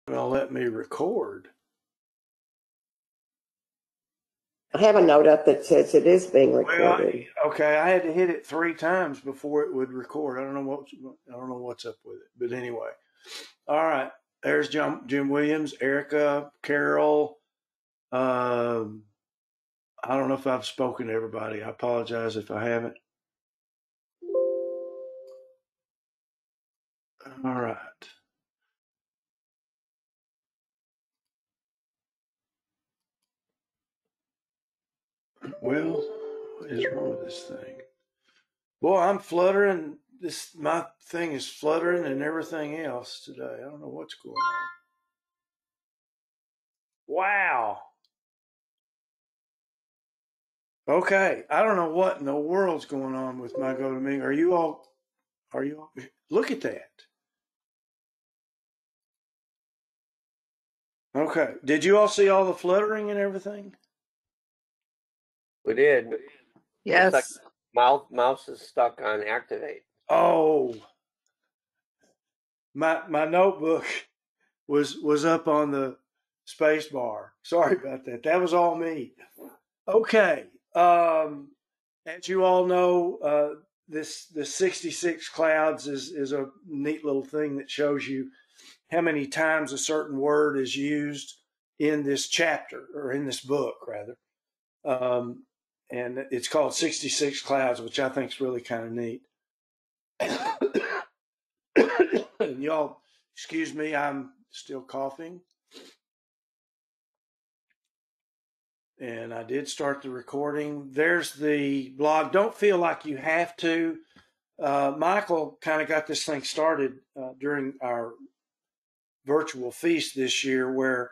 Well, let me record. I have a note up that says it is being recorded. Well, okay, I had to hit it 3 times before it would record. I don't know what's up with it, but anyway. All right, there's Jim Williams, Erica, Carol. Um, I don't know if I've spoken to everybody. I apologize if I haven't. All right. Well, what is wrong with this thing? Boy, I'm fluttering. My thing is fluttering and everything else today. I don't know what's going on. Wow. Okay, I don't know what in the world's going on with my GoToMeeting. Are you all, look at that. Okay, did you all see all the fluttering and everything? We did. Yes. It's like mouse is stuck on activate. Oh, my notebook was up on the space bar. Sorry about that. That was all me. Okay. As you all know, this the 66 clouds is a neat little thing that shows you how many times a certain word is used in this chapter or in this book rather. And it's called 66 clouds, which I think is really kind of neat. Y'all, excuse me, I'm still coughing. And I did start the recording. There's the blog. Don't feel like you have to. Michael kind of got this thing started during our virtual feast this year, where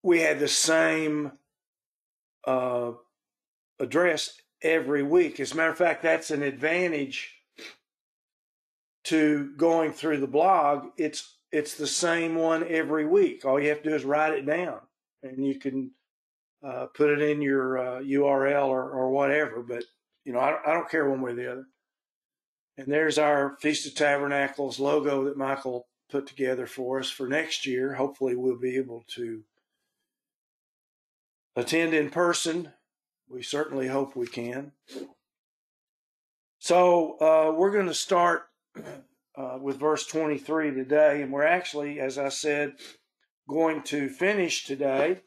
we had the same address every week. As a matter of fact, that's an advantage to going through the blog. It's the same one every week. All you have to do is write it down, and you can put it in your URL or whatever. But you know, I don't care one way or the other. And there's our Feast of Tabernacles logo that Michael put together for us for next year. Hopefully, we'll be able to attend in person. We certainly hope we can. So we're going to start with verse 23 today, and we're actually, as I said, going to finish today.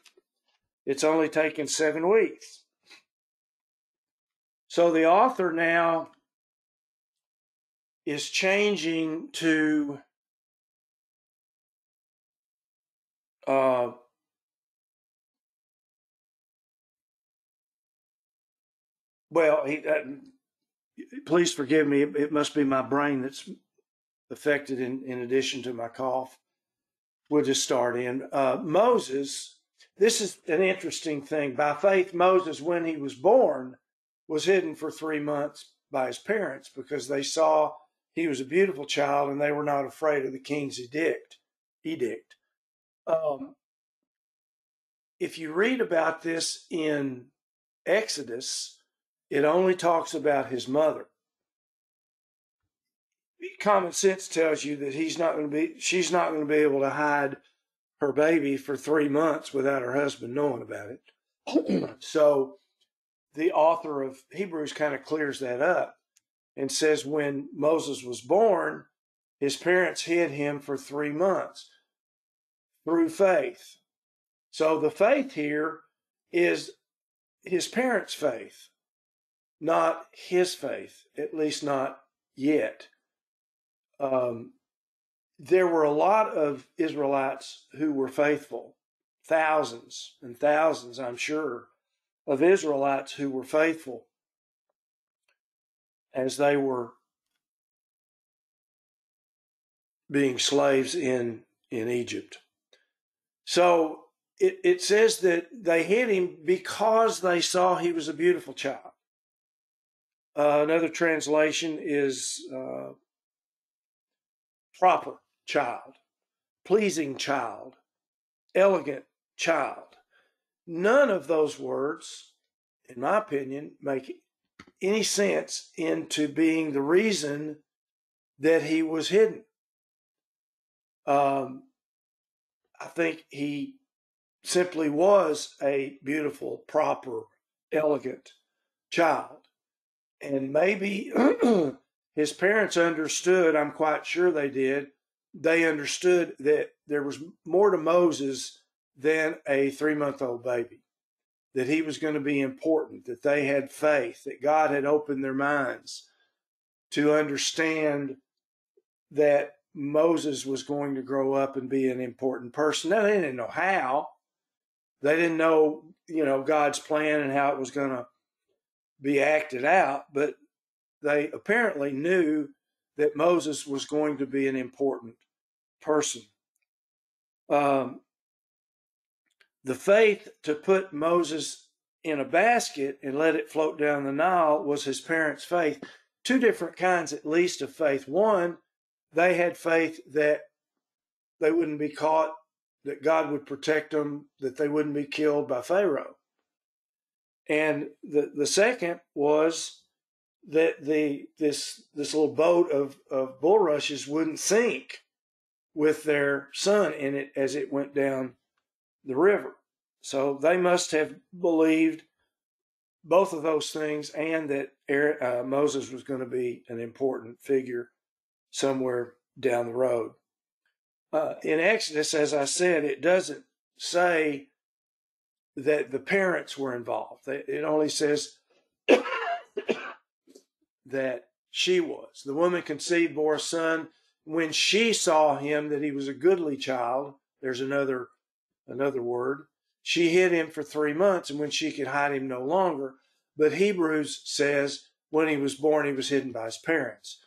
It's only taken 7 weeks. So the author now is changing to please forgive me. It must be my brain that's affected in addition to my cough. We'll just start in. Moses, this is an interesting thing. By faith, Moses, when he was born, was hidden for 3 months by his parents because they saw he was a beautiful child and they were not afraid of the king's edict. If you read about this in Exodus, it only talks about his mother. Common sense tells you that she's not going to be able to hide her baby for 3 months without her husband knowing about it. So the author of Hebrews kind of clears that up and says when Moses was born, his parents hid him for 3 months through faith. So the faith here is his parents' faith, not his faith, at least not yet. There were a lot of Israelites who were faithful, thousands and thousands, I'm sure, of Israelites who were faithful as they were being slaves in Egypt. So it says that they hid him because they saw he was a beautiful child. Another translation is proper child, pleasing child, elegant child. None of those words, in my opinion, make any sense into being the reason that he was hidden. I think he simply was a beautiful, proper, elegant child. And maybe his parents understood, I'm quite sure they did. They understood that there was more to Moses than a 3-month-old baby, that he was going to be important, that they had faith, that God had opened their minds to understand that Moses was going to grow up and be an important person. Now, they didn't know how. They didn't know, God's plan and how it was going to be acted out, but they apparently knew that Moses was going to be an important person. The faith to put Moses in a basket and let it float down the Nile was his parents' faith. Two different kinds, at least, of faith. One, they had faith that they wouldn't be caught, that God would protect them, that they wouldn't be killed by Pharaoh. And the second was that this little boat of bulrushes wouldn't sink with their son in it as it went down the river. So they must have believed both of those things, and that Moses was going to be an important figure somewhere down the road. In Exodus, as I said, it doesn't say that the parents were involved. It only says that she was. The woman conceived, bore a son. When she saw him, that he was a goodly child, there's another word, she hid him for 3 months, and when she could hide him no longer. But Hebrews says when he was born, he was hidden by his parents.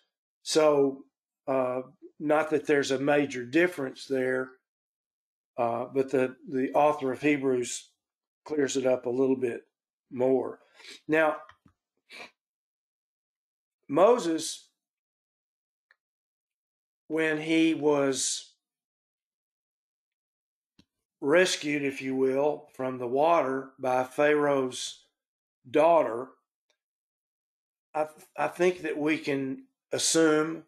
So not that there's a major difference there, but the author of Hebrews clears it up a little bit more. Now, Moses, when he was rescued, if you will, from the water by Pharaoh's daughter, I think that we can assume,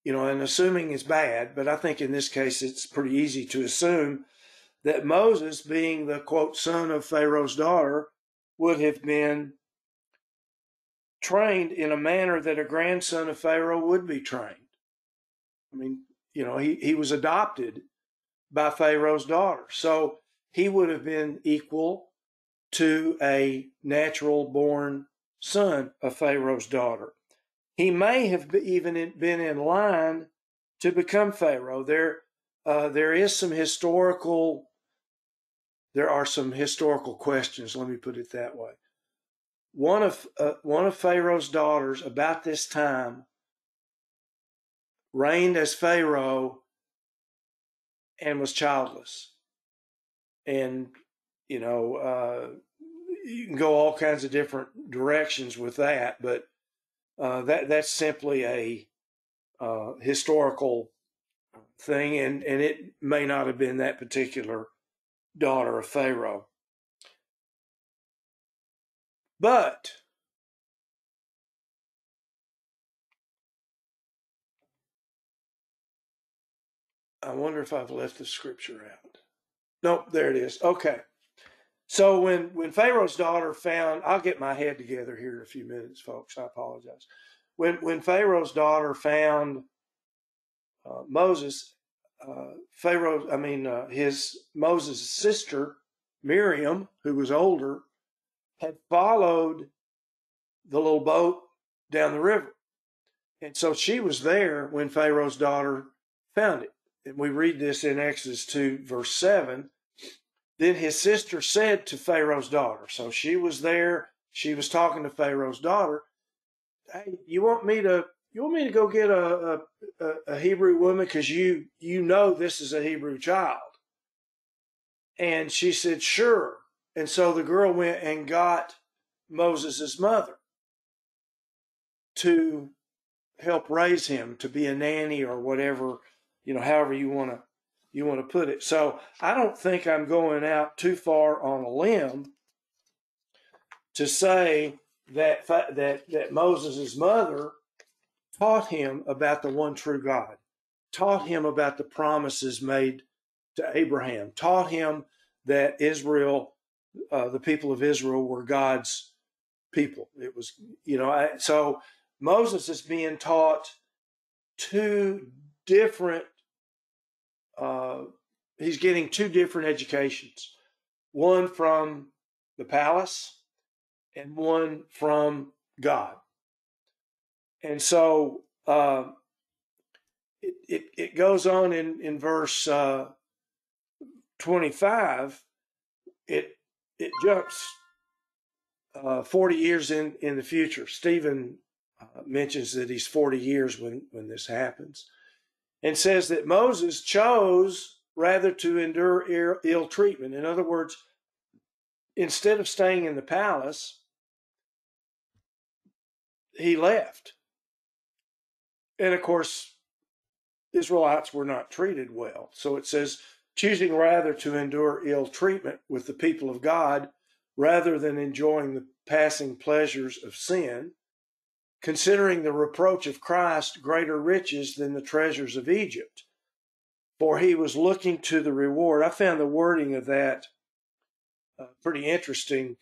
and assuming is bad, but I think in this case it's pretty easy to assume that Moses, being the, quote, son of Pharaoh's daughter, would have been trained in a manner that a grandson of Pharaoh would be trained. I mean, he was adopted by Pharaoh's daughter. So he would have been equal to a natural born son of Pharaoh's daughter. He may have even been in line to become Pharaoh. There are some historical questions. Let me put it that way. One of Pharaoh's daughters about this time reigned as Pharaoh and was childless. And, you can go all kinds of different directions with that, but that's simply a historical thing, and it may not have been that particular daughter of Pharaoh. But I wonder if I've left the scripture out. Nope, there it is. Okay. So when Pharaoh's daughter found, I'll get my head together here in a few minutes, folks. I apologize. When Pharaoh's daughter found Moses, Moses' sister, Miriam, who was older, had followed the little boat down the river. And so she was there when Pharaoh's daughter found it. And we read this in Exodus 2, verse 7. Then his sister said to Pharaoh's daughter, so she was there, she was talking to Pharaoh's daughter, hey, you want me to go get a Hebrew woman because you know this is a Hebrew child? And she said, sure. And so the girl went and got Moses' mother to help raise him, to be a nanny or whatever, however you want to put it. So I don't think I'm going out too far on a limb to say that Moses' mother taught him about the one true God, taught him about the promises made to Abraham, taught him that Israel, the people of Israel, were God's people. It was, so Moses is being taught two different, he's getting two different educations, one from the palace and one from God. And so it goes on in verse 25. It jumps 40 years in the future. Stephen mentions that he's 40 years when this happens, and says that Moses chose rather to endure ill treatment. In other words, instead of staying in the palace, he left. And of course, Israelites were not treated well. So it says, choosing rather to endure ill treatment with the people of God rather than enjoying the passing pleasures of sin, considering the reproach of Christ greater riches than the treasures of Egypt, for he was looking to the reward. I found the wording of that pretty interesting,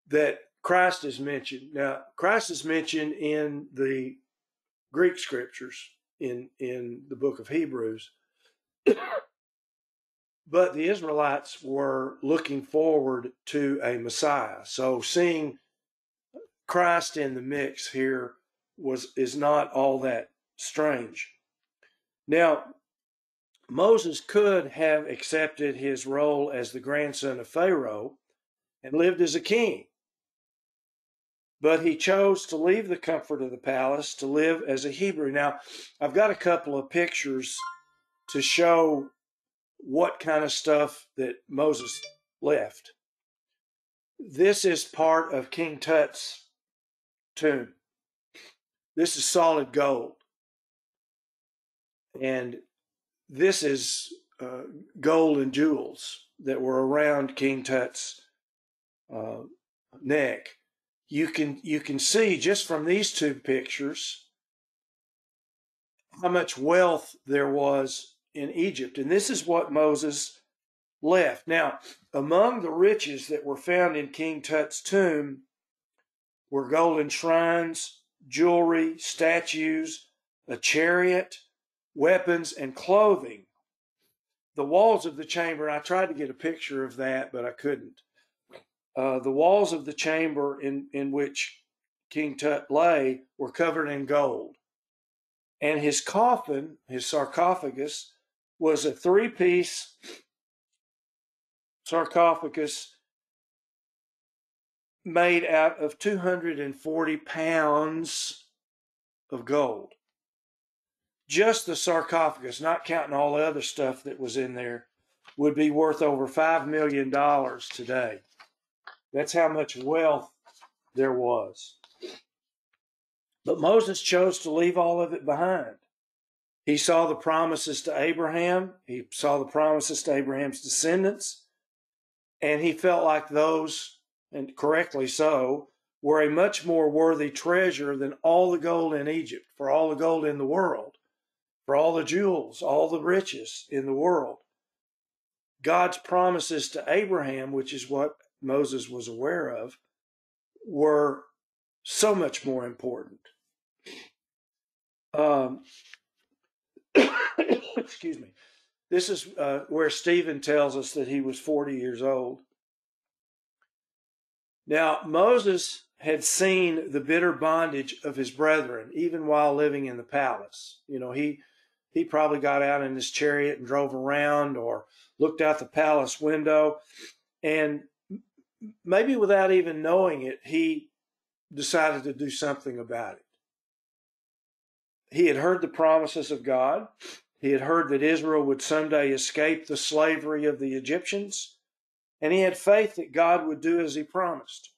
that Christ is mentioned. Now, Christ is mentioned in the Greek scriptures in the book of Hebrews, but the Israelites were looking forward to a Messiah. So seeing Christ in the mix here is not all that strange. Now, Moses could have accepted his role as the grandson of Pharaoh and lived as a king, but he chose to leave the comfort of the palace to live as a Hebrew. Now, I've got a couple of pictures to show what kind of stuff that Moses left. This is part of King Tut's tomb. This is solid gold. And this is gold and jewels that were around King Tut's neck. You can see just from these two pictures how much wealth there was in Egypt. And this is what Moses left. Now, among the riches that were found in King Tut's tomb were golden shrines, jewelry, statues, a chariot, weapons, and clothing. The walls of the chamber, I tried to get a picture of that, but I couldn't. The walls of the chamber in which King Tut lay were covered in gold. And his coffin, his sarcophagus, was a three-piece sarcophagus made out of 240 pounds of gold. Just the sarcophagus, not counting all the other stuff that was in there, would be worth over $5 million today. That's how much wealth there was. But Moses chose to leave all of it behind. He saw the promises to Abraham. He saw the promises to Abraham's descendants. And he felt like those, and correctly so, were a much more worthy treasure than all the gold in Egypt, for all the gold in the world, for all the jewels, all the riches in the world. God's promises to Abraham, which is what Moses was aware of, were so much more important. Excuse me. This is where Stephen tells us that he was 40 years old. Now, Moses had seen the bitter bondage of his brethren, even while living in the palace. You know, he probably got out in his chariot and drove around or looked out the palace window, and maybe without even knowing it, he decided to do something about it. He had heard the promises of God. He had heard that Israel would someday escape the slavery of the Egyptians, and he had faith that God would do as he promised.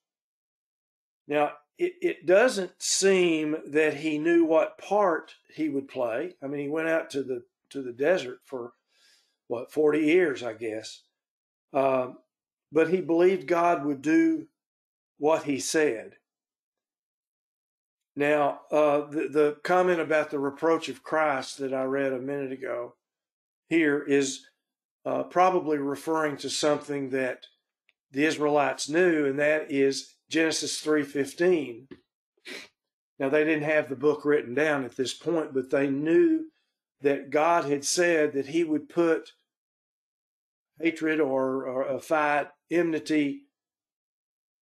Now, it doesn't seem that he knew what part he would play. I mean, he went out to the desert for, 40 years, I guess. But he believed God would do what he said. Now, the comment about the reproach of Christ that I read a minute ago here is probably referring to something that the Israelites knew, and that is Genesis 3:15. Now, they didn't have the book written down at this point, but they knew that God had said that he would put hatred or a fight, enmity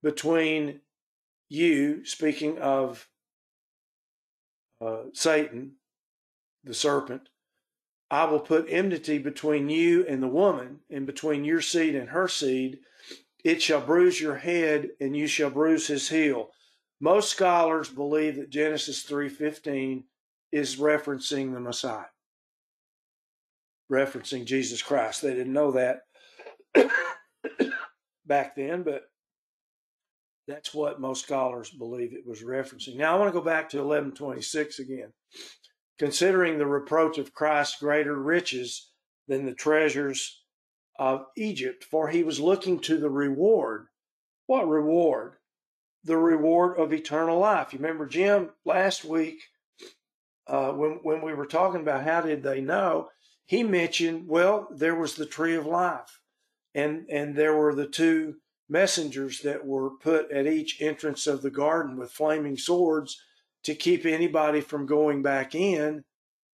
between you, speaking of Satan, the serpent. I will put enmity between you and the woman, and between your seed and her seed. It shall bruise your head, and you shall bruise his heel. Most scholars believe that Genesis 3:15 is referencing the Messiah, referencing Jesus Christ. They didn't know that back then, but that's what most scholars believe it was referencing. Now I want to go back to 11:26 again. Considering the reproach of Christ greater riches than the treasures of Egypt, for he was looking to the reward. What reward? The reward of eternal life. You remember, Jim, last week when we were talking about how did they know, he mentioned, well, there was the tree of life, and there were the two messengers that were put at each entrance of the garden with flaming swords to keep anybody from going back in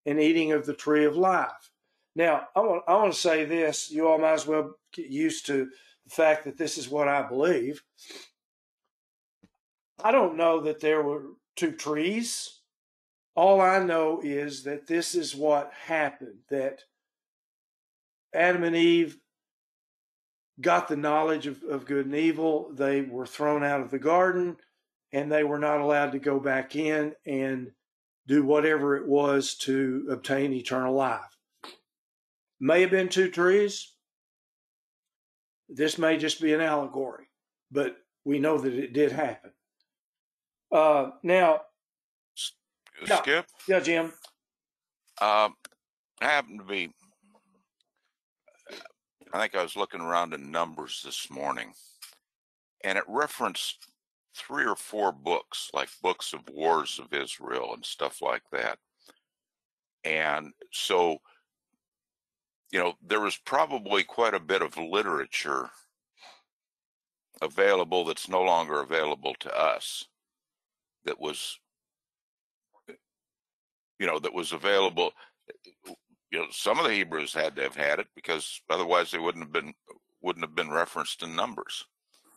and eating of the tree of life. Now, I want to say this. You all might as well get used to the fact that this is what I believe. I don't know that there were two trees. All I know is that this is what happened, that Adam and Eve got the knowledge of good and evil. They were thrown out of the garden, and they were not allowed to go back in and do whatever it was to obtain eternal life. May have been two trees. This may just be an allegory, but we know that it did happen. Now, Skip? Yeah, Jim. I happened to be, I think I was looking around in Numbers this morning, and it referenced 3 or 4 books, like books of wars of Israel and stuff like that. And so, there was probably quite a bit of literature available that's no longer available to us that was available. Some of the Hebrews had to have had it because otherwise they wouldn't have been referenced in Numbers.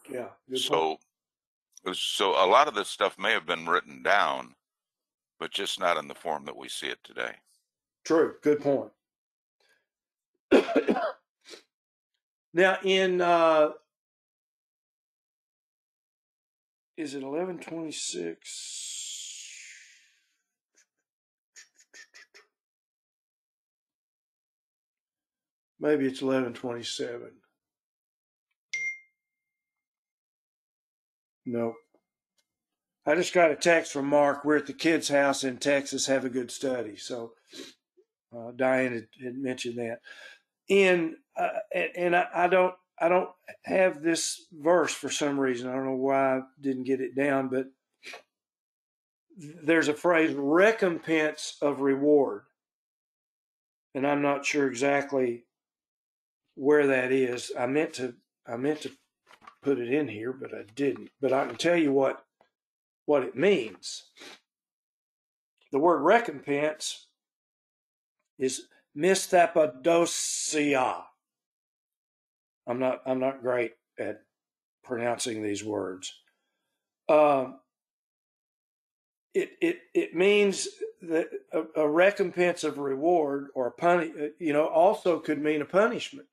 Yeah. So a lot of this stuff may have been written down, but just not in the form that we see it today. True. Good point. Now, in is it 11:26? Maybe it's 11:27. Nope. I just got a text from Mark. We're at the kids' house in Texas. Have a good study. So Diane had mentioned that. And I don't have this verse for some reason. I don't know why I didn't get it down, but there's a phrase, recompense of reward. And I'm not sure exactly where that is. I meant to put it in here, but I didn't. But I can tell you what it means. The word recompense is misthapadosia. I'm not great at pronouncing these words. It means that a recompense of reward or also could mean a punishment.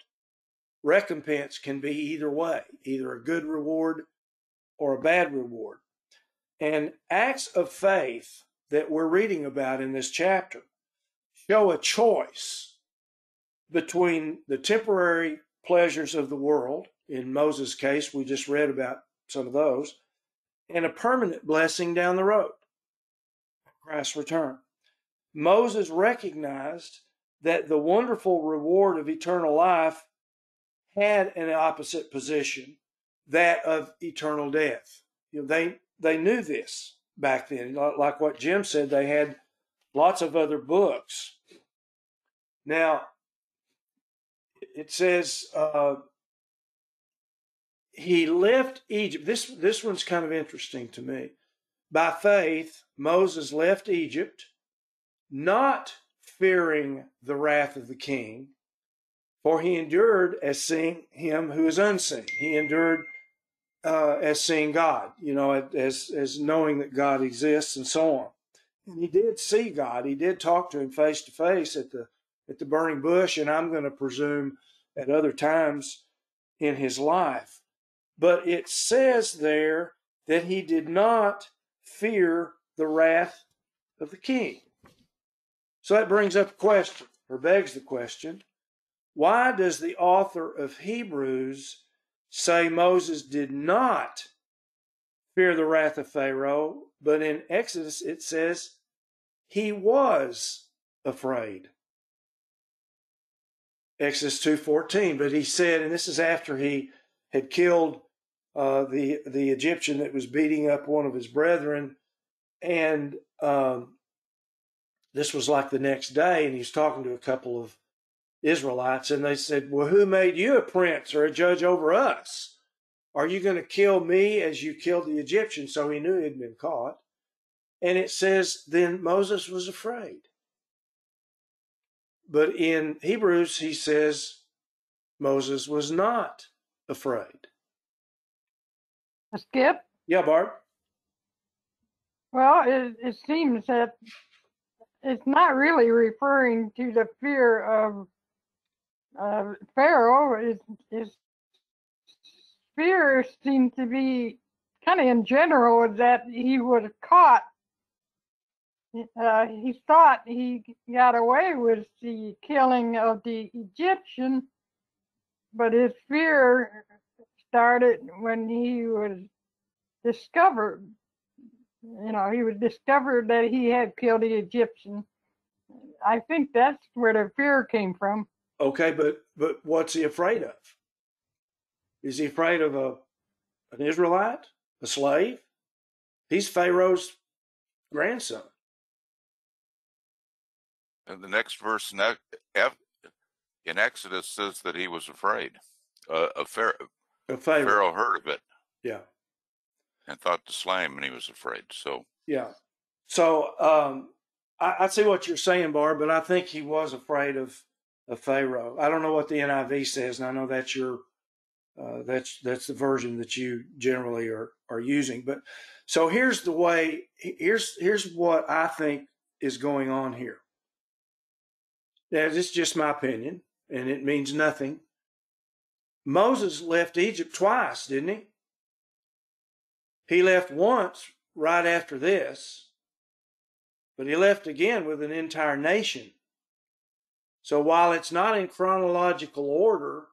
Recompense can be either way, either a good reward or a bad reward. And acts of faith that we're reading about in this chapter show a choice between the temporary pleasures of the world. In Moses' case, we just read about some of those, and a permanent blessing down the road, Christ's return. Moses recognized that the wonderful reward of eternal life had an opposite position, that of eternal death. They knew this. back then. Like what Jim said, they had lots of other books. Now, it says he left Egypt. This one's kind of interesting to me. By faith, Moses left Egypt, not fearing the wrath of the king, for he endured as seeing him who is unseen. He endured as seeing God, as knowing that God exists and so on. And he did see God. He did talk to him face to face at the burning bush, and I'm going to presume at other times in his life. But it says there that he did not fear the wrath of the king. So that brings up a question, or begs the question, why does the author of Hebrews say Moses did not fear the wrath of Pharaoh, but in Exodus it says he was afraid? Exodus 2:14, but he said, and this is after he had killed the Egyptian that was beating up one of his brethren, and this was like the next day, and he's talking to a couple of Israelites, and they said, well, who made you a prince or a judge over us? Are you going to kill me as you killed the Egyptian? So he knew he'd been caught. And it says, then Moses was afraid. But in Hebrews, he says Moses was not afraid. Skip? Yeah, Barb? Well, it seems that it's not really referring to the fear of Pharaoh. His fear seemed to be kind of in general that he was caught. He thought he got away with the killing of the Egyptian, but his fear started when he was discovered. He was discovered that he had killed the Egyptian. I think that's where the fear came from. Okay, but what's he afraid of? Is he afraid of an Israelite, a slave? He's Pharaoh's grandson. And the next verse in Exodus says that he was afraid. Pharaoh heard of it. Yeah. And thought to slay him, and he was afraid. So yeah. So I see what you're saying, Barb, but I think he was afraid of Pharaoh. I don't know what the NIV says, and I know that's your that's the version that you generally are using. But so here's what I think is going on here. Now, this is just my opinion, and it means nothing. Moses left Egypt twice, didn't he? He left once right after this, but he left again with an entire nation. So while it's not in chronological order,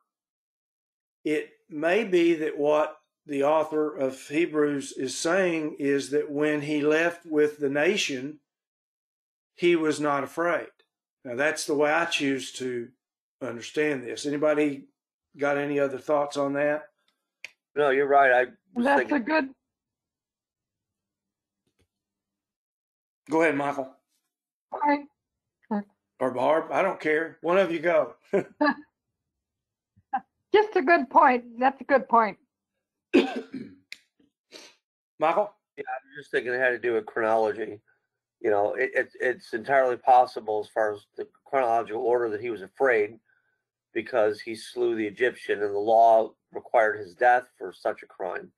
it may be that what the author of Hebrews is saying is that when he left with the nation, he was not afraid. Now, that's the way I choose to understand this. Anybody got any other thoughts on that? No, you're right. That's a good. Go ahead, Michael. Point. Or Barb. I don't care. One of you go. Just a good point. That's a good point. Michael? Yeah, I'm just thinking it had to do with chronology. It's entirely possible as far as the chronological order that he was afraid because he slew the Egyptian and the law required his death for such a crime.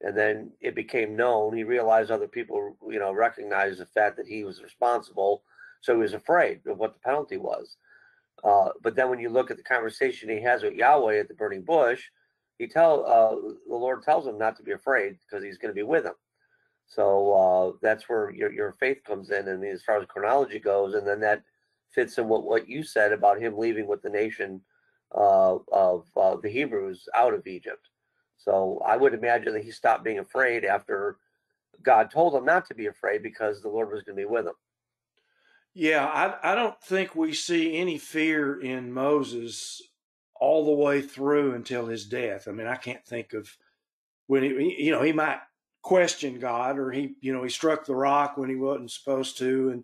And then it became known. He realized other people, recognized the fact that he was responsible. So he was afraid of what the penalty was. But then when you look at the conversation he has with Yahweh at the burning bush, the Lord tells him not to be afraid because he's going to be with him. So that's where your faith comes in. And as far as chronology goes, and then that fits in what you said about him leaving with the nation of the Hebrews out of Egypt. So I would imagine that he stopped being afraid after God told him not to be afraid because the Lord was going to be with him. Yeah, I don't think we see any fear in Moses all the way through until his death. I mean, I can't think of when he might questioned God, or he struck the rock when he wasn't supposed to,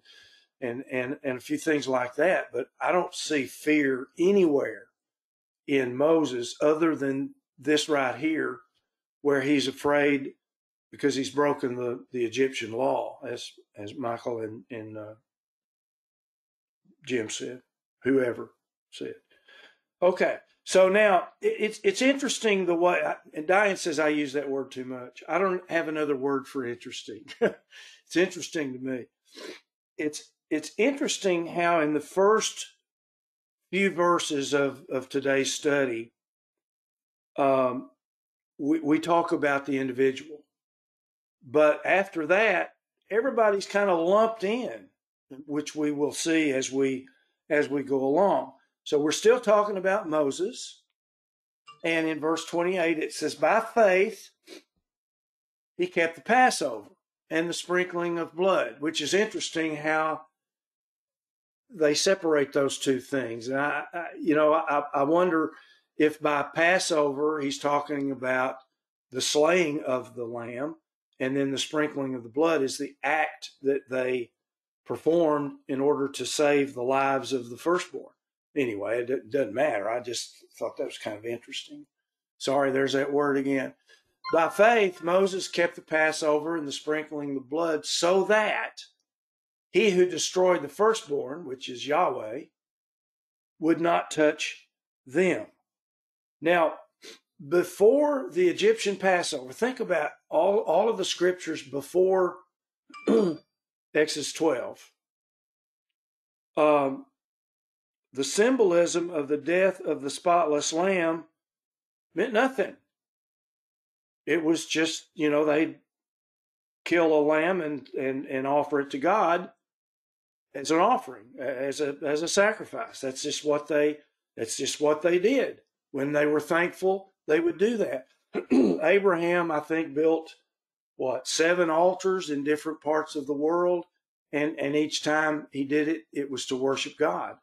and a few things like that. But I don't see fear anywhere in Moses other than this right here, where he's afraid because he's broken the Egyptian law, as Michael and Jim said, whoever said. Okay, so now it's interesting the way, and Diane says I use that word too much. I don't have another word for interesting. It's interesting to me. It's interesting how in the first few verses of today's study, we talk about the individual, but after that, everybody's kind of lumped in, which we will see as we go along. So we're still talking about Moses, and in verse 28 it says, "By faith he kept the Passover and the sprinkling of blood," which is interesting how they separate those two things. And I wonder if by Passover he's talking about the slaying of the lamb, and then the sprinkling of the blood is the act that they performed in order to save the lives of the firstborn. Anyway, it doesn't matter. I just thought that was kind of interesting. Sorry, there's that word again. By faith, Moses kept the Passover and the sprinkling of the blood so that he who destroyed the firstborn, which is Yahweh, would not touch them. Now, before the Egyptian Passover, think about all of the scriptures before Exodus 12. The symbolism of the death of the spotless lamb meant nothing. It was just, they'd kill a lamb and offer it to God as an offering, as a sacrifice. That's just what they did. When they were thankful, they would do that. Abraham, I think, built 7 altars in different parts of the world, and each time he did it, it was to worship God.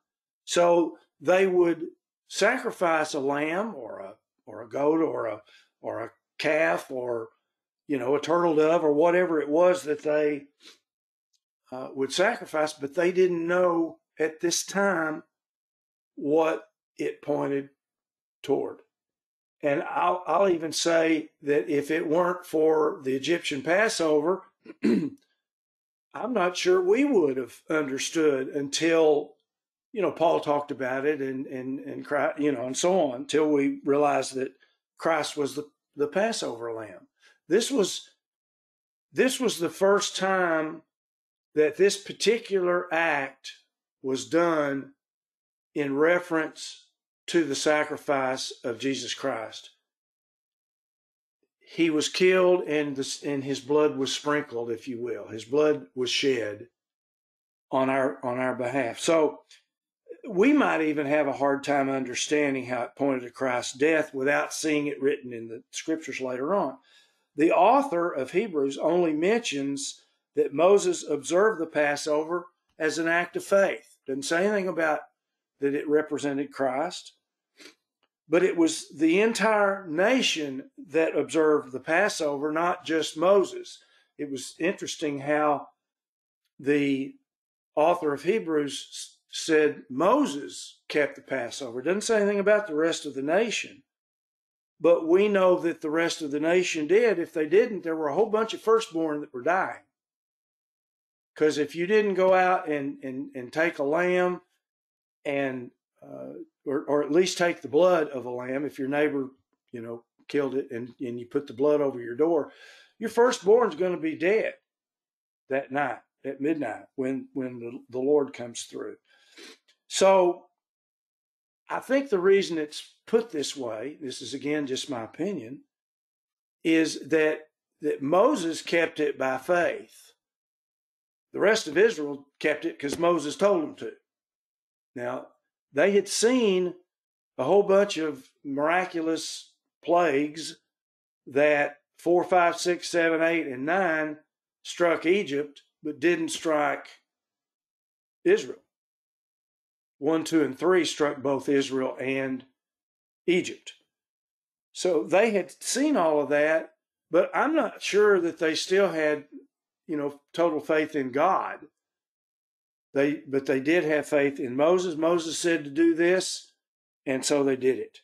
So they would sacrifice a lamb or a goat or a calf or a turtle dove or whatever it was that they would sacrifice, but they didn't know at this time what it pointed toward. And I'll even say that if it weren't for the Egyptian Passover, I'm not sure we would have understood until Paul talked about it and Christ, and so on, until we realized that Christ was the Passover lamb. This was the first time that this particular act was done in reference to the sacrifice of Jesus Christ. He was killed and his blood was sprinkled, if you will. His blood was shed on our behalf. So we might even have a hard time understanding how it pointed to Christ's death without seeing it written in the scriptures later on. The author of Hebrews only mentions that Moses observed the Passover as an act of faith. Doesn't say anything about that it represented Christ. But it was the entire nation that observed the Passover, not just Moses. It was interesting how the author of Hebrews said Moses kept the Passover. It doesn't say anything about the rest of the nation. But we know that the rest of the nation did. If they didn't, there were a whole bunch of firstborn that were dying. Because if you didn't go out and take a lamb and or at least take the blood of a lamb, if your neighbor, killed it and you put the blood over your door, your firstborn's going to be dead that night at midnight when the Lord comes through. So I think the reason it's put this way, this is again just my opinion, is that Moses kept it by faith. The rest of Israel kept it because Moses told them to. Now, they had seen a whole bunch of miraculous plagues that 4, 5, 6, 7, 8, and 9 struck Egypt, but didn't strike Israel. 1, 2, and 3 struck both Israel and Egypt. So they had seen all of that, But I'm not sure that they still had, total faith in God. But they did have faith in Moses. Moses said to do this, and so they did it.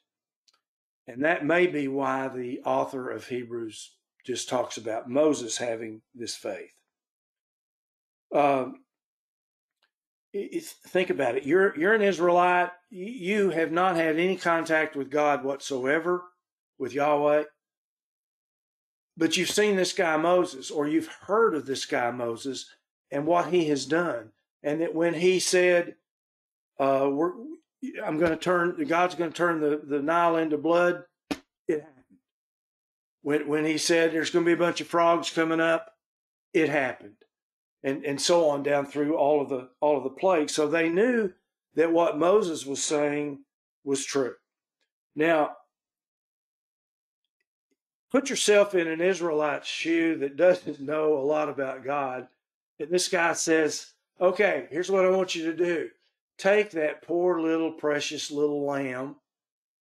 And that may be why the author of Hebrews just talks about Moses having this faith. Think about it. You're an Israelite. You have not had any contact with God whatsoever, with Yahweh. But you've seen this guy Moses, or you've heard of this guy Moses and what he has done. And that when he said, God's going to turn the Nile into blood, it happened. When he said there's going to be a bunch of frogs coming up, it happened. And so on down through all of the plagues. So they knew that what Moses was saying was true. Now, put yourself in an Israelite's shoe that doesn't know a lot about God. And this guy says, okay, here's what I want you to do. Take that poor little precious little lamb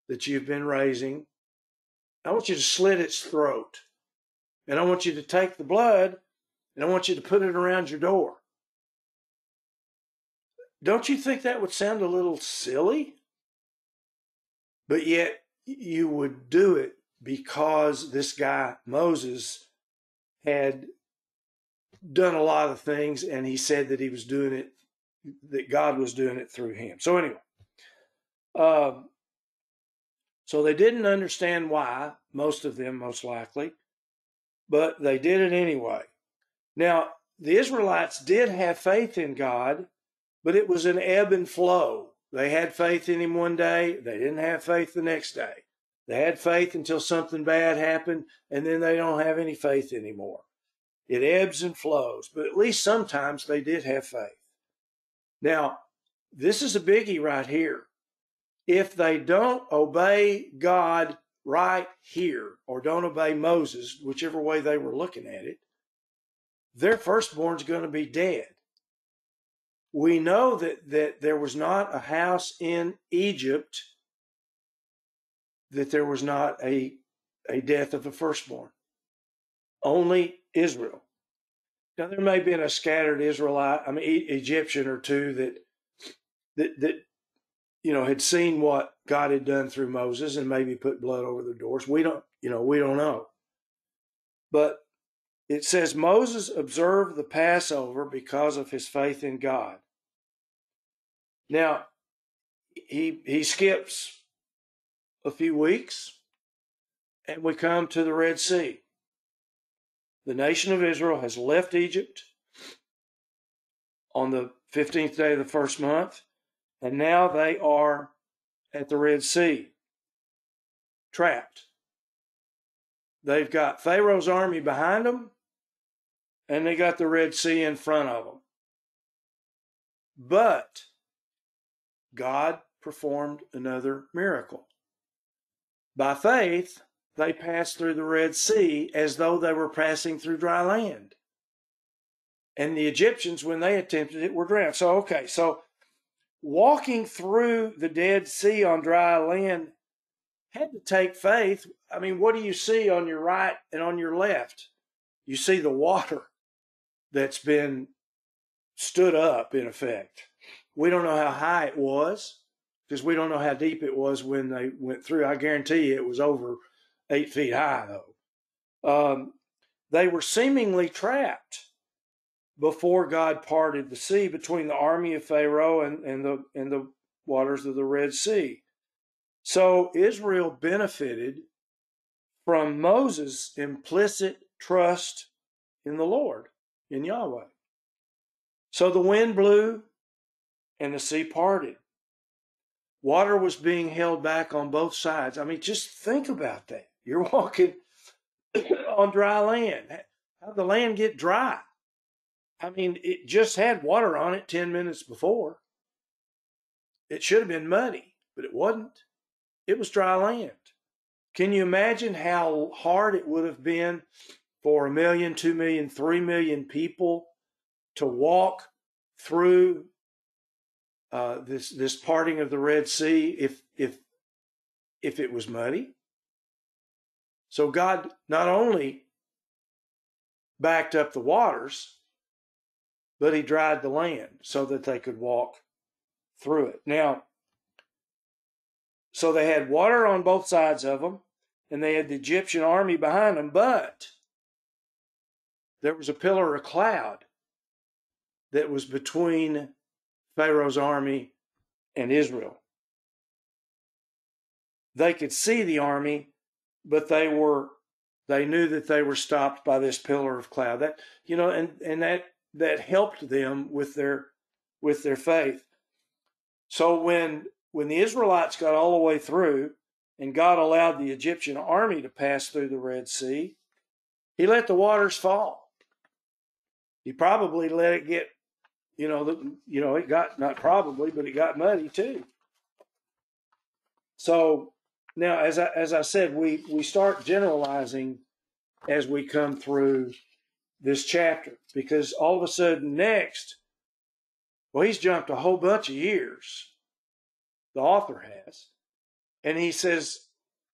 that you've been raising. I want you to slit its throat. And I want you to take the blood and I want you to put it around your door. Don't you think that would sound a little silly? But yet you would do it because this guy, Moses, had done a lot of things, and he said that he was doing it, that God was doing it through him. So anyway, so they didn't understand why, most of them most likely, but they did it anyway. Now, the Israelites did have faith in God, but it was an ebb and flow. They had faith in him one day. They didn't have faith the next day. They had faith until something bad happened, and then they don't have any faith anymore. It ebbs and flows, but at least sometimes they did have faith. Now, this is a biggie right here. If they don't obey God right here, or don't obey Moses, whichever way they were looking at it, their firstborn's going to be dead. We know that there was not a house in Egypt that there was not a death of a firstborn. Only Israel. Now, there may have been a scattered Egyptian or two that had seen what God had done through Moses and maybe put blood over their doors. We don't know. But it says Moses observed the Passover because of his faith in God. Now, he skips a few weeks, and we come to the Red Sea. The nation of Israel has left Egypt on the 15th day of the first month, and now they are at the Red Sea, trapped. They've got Pharaoh's army behind them, and they got the Red Sea in front of them. But God performed another miracle. By faith, they passed through the Red Sea as though they were passing through dry land. And the Egyptians, when they attempted it, were drowned. So walking through the Dead Sea on dry land had to take faith. I mean, what do you see on your right and on your left? You see the water that's been stood up, in effect. We don't know how high it was, because we don't know how deep it was when they went through. I guarantee you it was over 8 feet high, though. They were seemingly trapped before God parted the sea between the army of Pharaoh and the waters of the Red Sea. So Israel benefited from Moses' implicit trust in the Lord, in Yahweh. So the wind blew and the sea parted. Water was being held back on both sides. I mean, just think about that. You're walking on dry land. How'd the land get dry? I mean, it just had water on it 10 minutes before. It should have been muddy, but it wasn't. It was dry land. Can you imagine how hard it would have been for 1 million, 2 million, 3 million people to walk through this parting of the Red Sea if it was muddy? So God not only backed up the waters, but he dried the land so that they could walk through it. Now, so they had water on both sides of them, and they had the Egyptian army behind them, but there was a pillar of cloud that was between Pharaoh's army and Israel. They could see the army, but they knew that they were stopped by this pillar of cloud. That, you know, and that helped them with their faith. So when the Israelites got all the way through and God allowed the Egyptian army to pass through the Red Sea, he let the waters fall. He probably let it get, it got, not probably, but it got muddy too. So now, as I said, we start generalizing as we come through this chapter, because all of a sudden next, well, he's jumped a whole bunch of years. The author has. And he says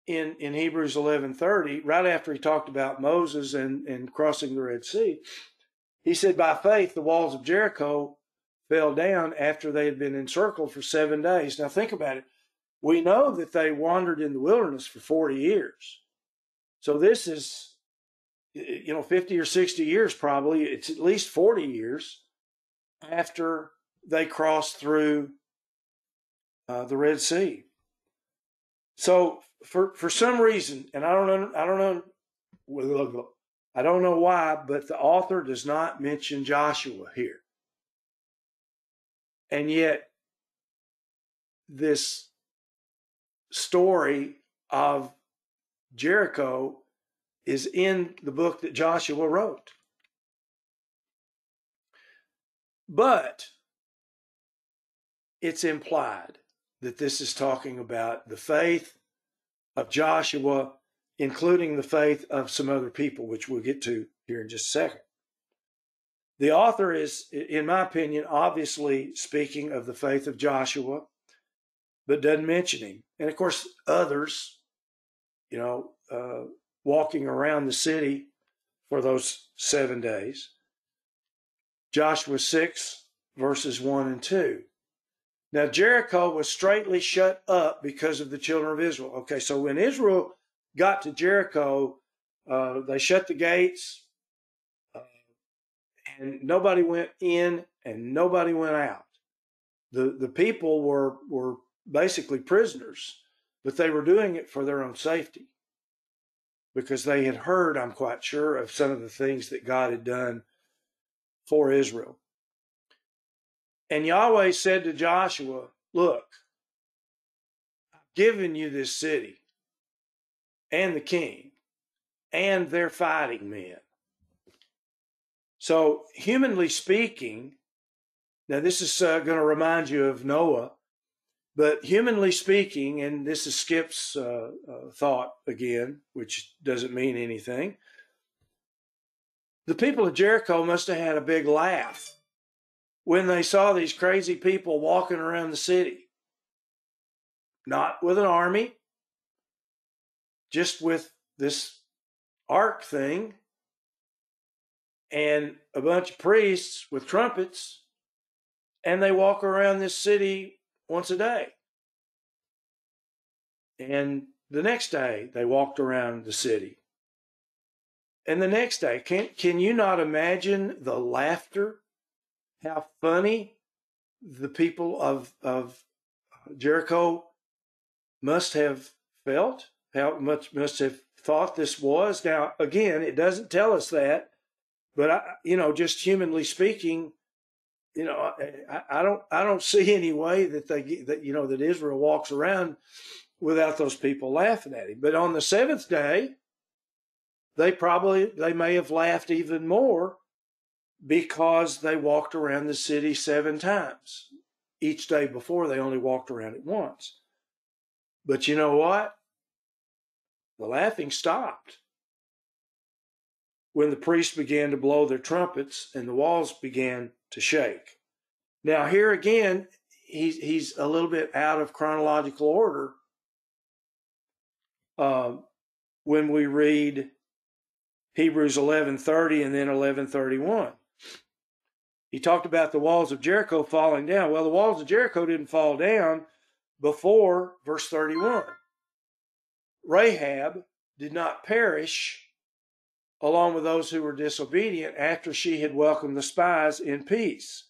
in Hebrews 11:30, right after he talked about Moses and crossing the Red Sea, he said, by faith, the walls of Jericho fell down after they had been encircled for 7 days. Now think about it. We know that they wandered in the wilderness for 40 years. So this is, 50 or 60 years probably. It's at least 40 years after they crossed through the Red Sea. So for some reason, and I don't know why, but the author does not mention Joshua here. And yet this story of Jericho is in the book that Joshua wrote. But it's implied that this is talking about the faith of Joshua, including the faith of some other people, which we'll get to here in just a second. The author is, in my opinion, obviously speaking of the faith of Joshua, but doesn't mention him. And of course, others, walking around the city for those 7 days. Joshua 6, verses 1 and 2. Now, Jericho was straightly shut up because of the children of Israel. Okay, so when Israel got to Jericho, they shut the gates, and nobody went in and nobody went out. The people were basically prisoners, but they were doing it for their own safety because they had heard, I'm quite sure, of some of the things that God had done for Israel. And Yahweh said to Joshua, look, I've given you this city and the king and their fighting men. So humanly speaking, now this is going to remind you of Noah, but humanly speaking, and this is Skip's thought again, which doesn't mean anything, the people of Jericho must have had a big laugh when they saw these crazy people walking around the city. Not with an army, just with this ark thing and a bunch of priests with trumpets, and they walk around this city once a day. And the next day they walked around the city. And the next day, can you not imagine the laughter? How funny the people of Jericho must have felt, how much must have thought this was. Now, again, it doesn't tell us that, but just humanly speaking, I don't see any way that Israel walks around without those people laughing at him. But on the seventh day, they may have laughed even more because they walked around the city 7 times. Each day before, they only walked around it once. But you know what? The laughing stopped when the priests began to blow their trumpets and the walls began to shake. Now, here again, he's a little bit out of chronological order when we read Hebrews 11:30 and then 11:31. He talked about the walls of Jericho falling down. Well, the walls of Jericho didn't fall down before verse 31. Rahab did not perish along with those who were disobedient after she had welcomed the spies in peace.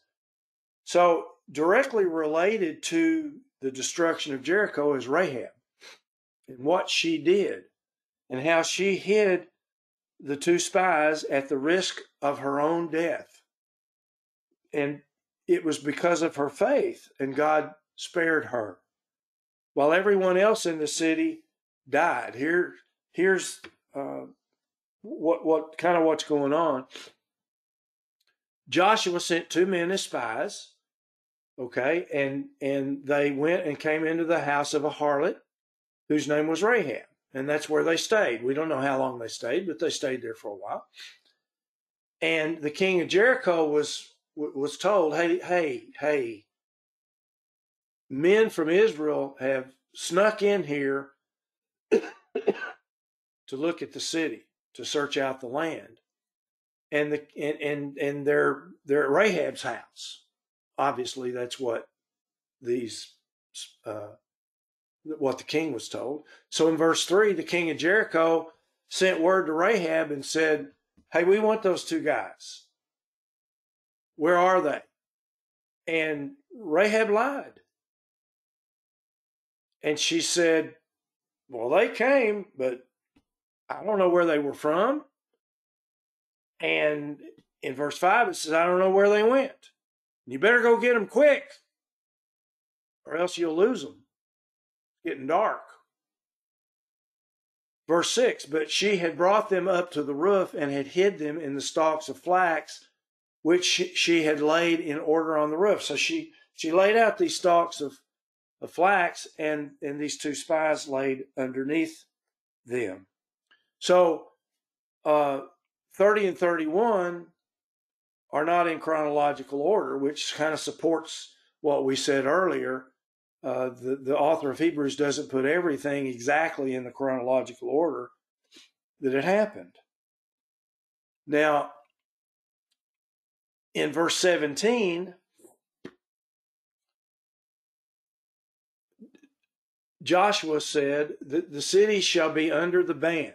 So directly related to the destruction of Jericho is Rahab and what she did and how she hid the two spies at the risk of her own death. And it was because of her faith, and God spared her, while everyone else in the city died. Here's what's going on. Joshua sent 2 men as spies, okay, and they went and came into the house of a harlot whose name was Rahab, and that's where they stayed. We don't know how long they stayed, but they stayed there for a while. And the king of Jericho was told, hey, men from Israel have snuck in here to look at the city, to search out the land. And they're at Rahab's house. Obviously, that's what what the king was told. So in verse 3, the king of Jericho sent word to Rahab and said, hey, we want those 2 guys. Where are they? And Rahab lied. And she said, well, they came, but I don't know where they were from. And in verse 5, it says, I don't know where they went. You better go get them quick, or else you'll lose them. It's getting dark. Verse 6, but she had brought them up to the roof and had hid them in the stalks of flax, which she had laid in order on the roof. So she laid out these stalks of flax, and these 2 spies laid underneath them. So 30 and 31 are not in chronological order, which kind of supports what we said earlier. The author of Hebrews doesn't put everything exactly in the chronological order that it happened. Now, in verse 17, Joshua said that the city shall be under the ban.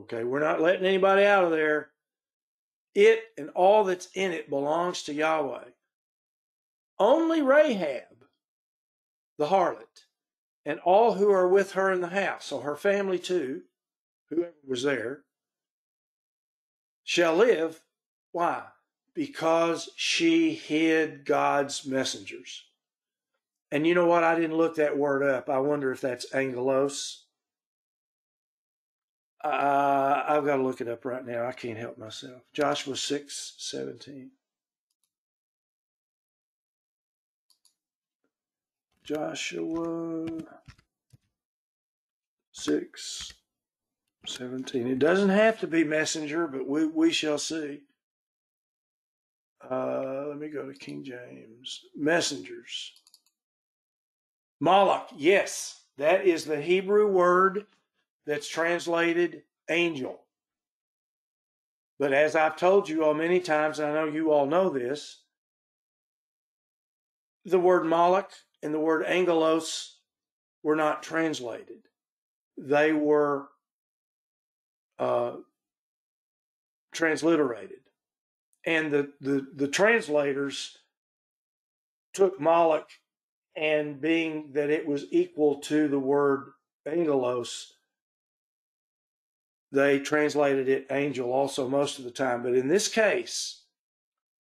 Okay, we're not letting anybody out of there. It and all that's in it belongs to Yahweh. Only Rahab, the harlot, and all who are with her in the house, so her family too, whoever was there, shall live. Why? Because she hid God's messengers. And you know what? I didn't look that word up. I wonder if that's angelos. I've got to look it up right now. I can't help myself. Joshua 6:17. Joshua 6:17. It doesn't have to be messenger, but we shall see. Let me go to King James. Messengers. Malach. Yes, that is the Hebrew word that's translated angel. But as I've told you all many times, and I know you all know this, the word Malach and the word angelos were not translated. They were transliterated. And the translators took Malach, and being that it was equal to the word angelos, they translated it angel also most of the time. But in this case,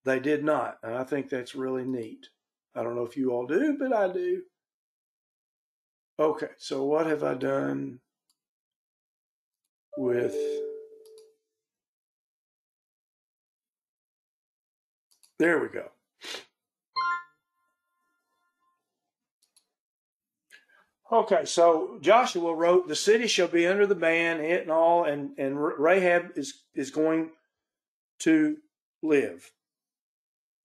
they did not. And I think that's really neat. I don't know if you all do, but I do. Okay, so what have I done with... There we go. Okay, so Joshua wrote, the city shall be under the ban, it and all, and Rahab is going to live.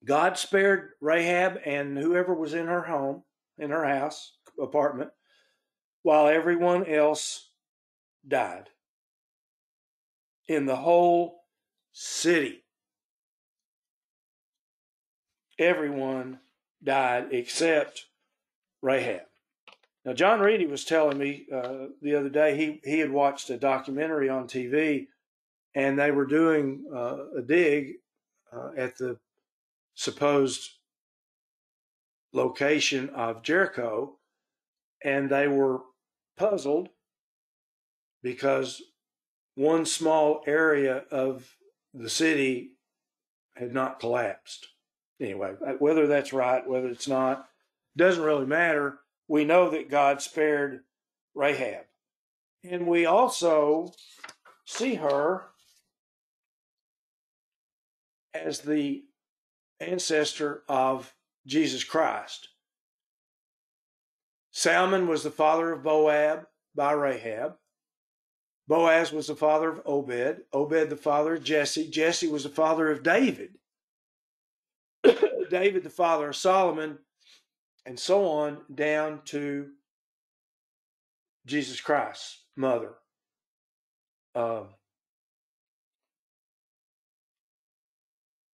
God spared Rahab and whoever was in her home, in her house, apartment, while everyone else died. in the whole city. Everyone died except Rahab. Now, John Reedy was telling me the other day he had watched a documentary on TV, and they were doing a dig at the supposed location of Jericho, and they were puzzled because one small area of the city had not collapsed. Anyway, whether that's right, whether it's not, doesn't really matter. We know that God spared Rahab. And we also see her as the ancestor of Jesus Christ. Salmon was the father of Boab by Rahab. Boaz was the father of Obed. Obed the father of Jesse. Jesse was the father of David. David the father of Solomon, and so on down to Jesus Christ's mother.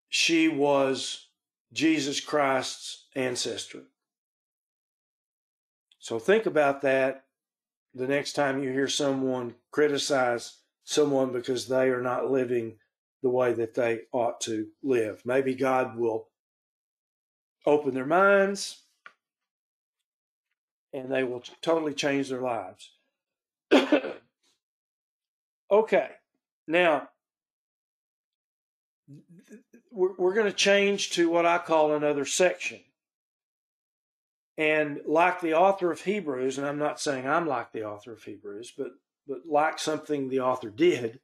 She was Jesus Christ's ancestor. So think about that the next time you hear someone criticize someone because they are not living the way that they ought to live. Maybe God will open their minds and they will totally change their lives. Okay, now we're going to change to what I call another section. And like the author of Hebrews, and I'm not saying I'm like the author of Hebrews, but like something the author did,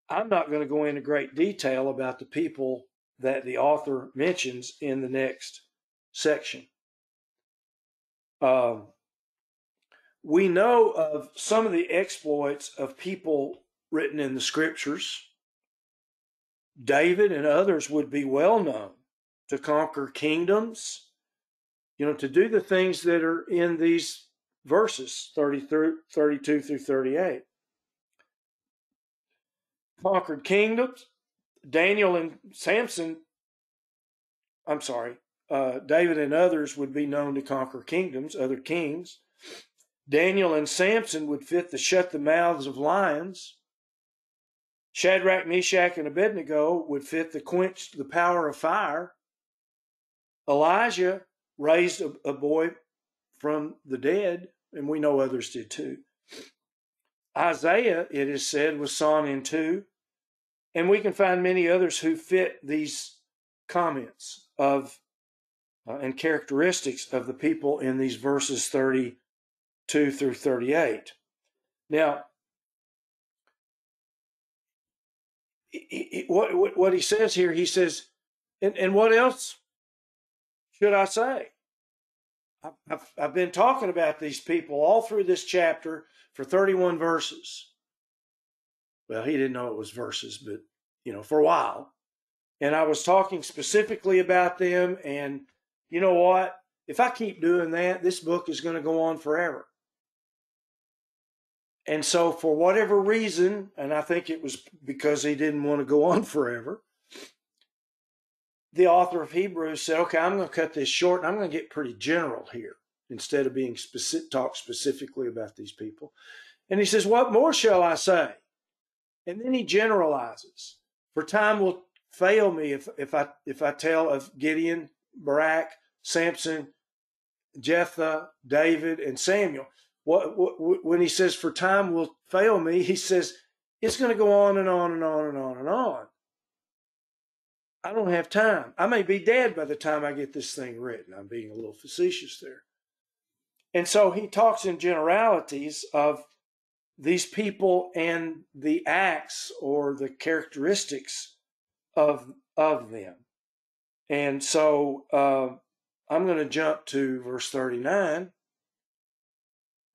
I'm not going to go into great detail about the people that the author mentions in the next section. We know of some of the exploits of people written in the scriptures. David and others would be well known to conquer kingdoms, to do the things that are in these verses, 32 through 38. Conquered kingdoms. David and others would be known to conquer kingdoms, other kings. Daniel and Samson would fit to shut the mouths of lions. Shadrach, Meshach, and Abednego would fit to quench the power of fire. Elijah raised a boy from the dead, and we know others did too. Isaiah, it is said, was sawn in two, and we can find many others who fit these comments of and characteristics of the people in these verses 32 through 38. Now, what he says here, he says, and what else should I say? I've been talking about these people all through this chapter for 31 verses. Well, he didn't know it was verses, but, for a while. And I was talking specifically about them. And you know what? If I keep doing that, this book is going to go on forever. And so for whatever reason, and I think it was because he didn't want to go on forever, the author of Hebrews said, okay, I'm going to cut this short, and I'm going to get pretty general here instead of being talk specifically about these people. And he says, what more shall I say? And then he generalizes. For time will fail me if I tell of Gideon, Barak, Samson, Jephthah, David, and Samuel. When he says, for time will fail me, he says, it's going to go on and on and on and on and on. I don't have time. I may be dead by the time I get this thing written. I'm being a little facetious there. And so he talks in generalities of these people and the acts or the characteristics of them. And so I'm going to jump to verse 39.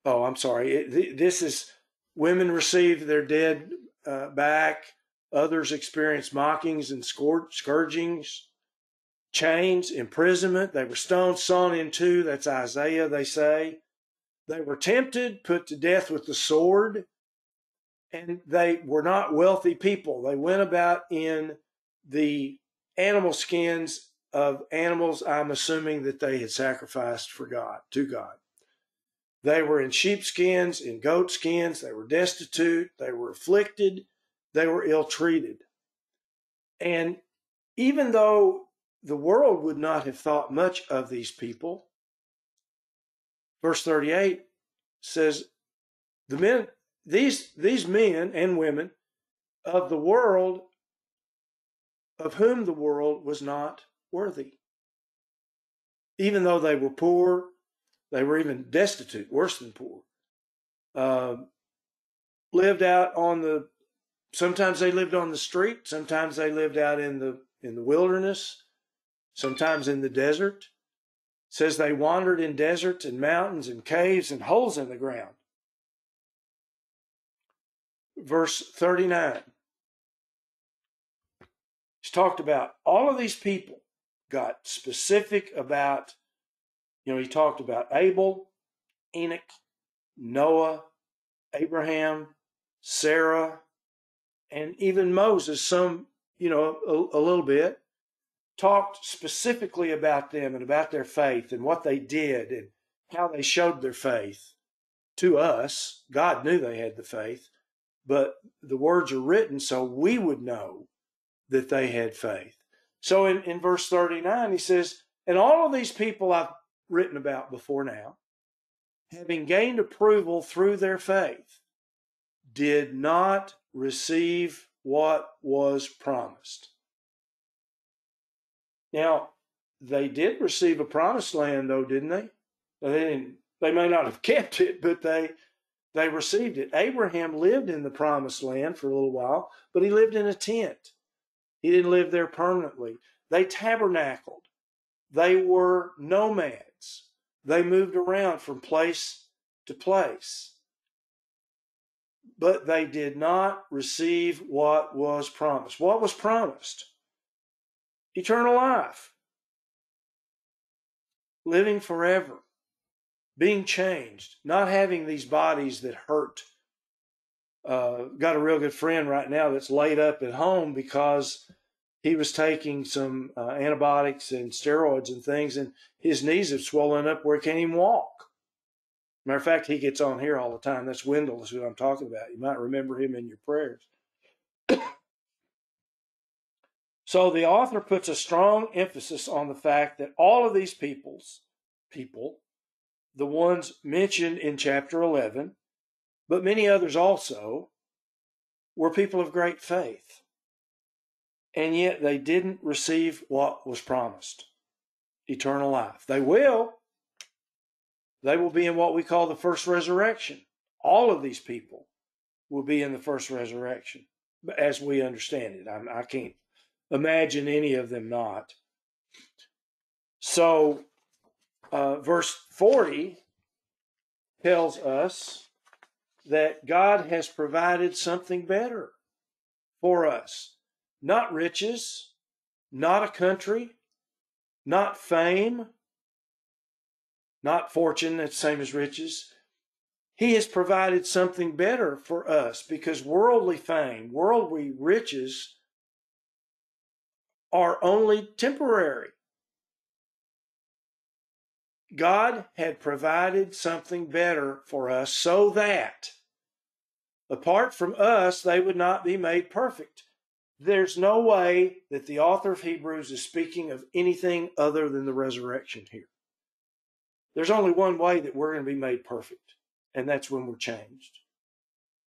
Oh, I'm sorry. This is women received their dead back. Others experienced mockings and scourgings, chains, imprisonment. They were stoned, sawn in two. That's Isaiah, they say. They were tempted, put to death with the sword. And they were not wealthy people. They went about in the animal skins of animals, I'm assuming, that they had sacrificed for God, to God. They were in sheepskins, in goat skins. They were destitute. They were afflicted. They were ill-treated. And even though the world would not have thought much of these people, verse 38 says, the men, these men and women of the world, of whom the world was not worthy. Even though they were poor, they were even destitute, worse than poor. Lived out on the, sometimes they lived on the street, sometimes they lived out in the wilderness, sometimes in the desert. It says they wandered in deserts and mountains and caves and holes in the ground. Verse 39. He's talked about all of these people, got specific about, he talked about Abel, Enoch, Noah, Abraham, Sarah, and even Moses, some, a little bit, talked specifically about them and about their faith and what they did and how they showed their faith to us. God knew they had the faith, but the words are written so we would know that they had faith. So in verse 39, he says, and all of these people I've written about before now, having gained approval through their faith, did not receive what was promised. Now, they did receive a promised land, though, didn't they? They may not have kept it, but they received it. Abraham lived in the promised land for a little while, but he lived in a tent. He didn't live there permanently. They tabernacled. They were nomads. They moved around from place to place. But they did not receive what was promised. What was promised? Eternal life. Living forever. Being changed. Not having these bodies that hurt. Got a real good friend right now that's laid up at home because he was taking some antibiotics and steroids and things, and his knees have swollen up where he can't even walk. Matter of fact, he gets on here all the time. That's Wendell is who I'm talking about. You might remember him in your prayers. So the author puts a strong emphasis on the fact that all of these people, the ones mentioned in chapter 11, but many others also, were people of great faith. And yet they didn't receive what was promised, eternal life. They will. They will be in what we call the first resurrection. All of these people will be in the first resurrection, as we understand it. I can't imagine any of them not. So, verse 40 tells us that God has provided something better for us. Not riches, not a country, not fame, not fortune, that's the same as riches. He has provided something better for us because worldly fame, worldly riches are only temporary. God had provided something better for us so that apart from us, they would not be made perfect. There's no way that the author of Hebrews is speaking of anything other than the resurrection here. There's only one way that we're going to be made perfect, and that's when we're changed.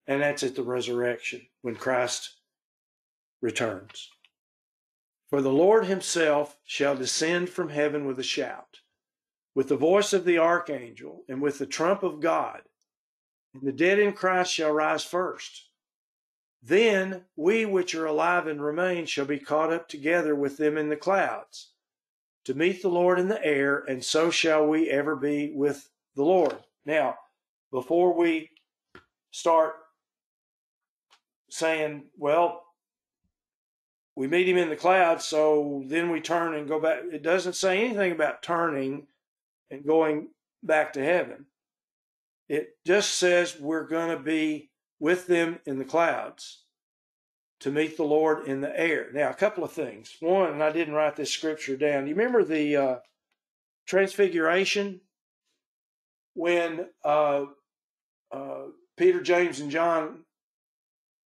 And that's at the resurrection, when Christ returns. For the Lord himself shall descend from heaven with a shout, with the voice of the archangel, and with the trump of God, and the dead in Christ shall rise first. Then we which are alive and remain shall be caught up together with them in the clouds, to meet the Lord in the air, and so shall we ever be with the Lord. Now, before we start saying, well, we meet him in the clouds, so then we turn and go back. It doesn't say anything about turning and going back to heaven. It just says we're going to be with them in the clouds to meet the Lord in the air. Now, a couple of things. One, and I didn't write this scripture down. You remember the transfiguration when Peter, James, and John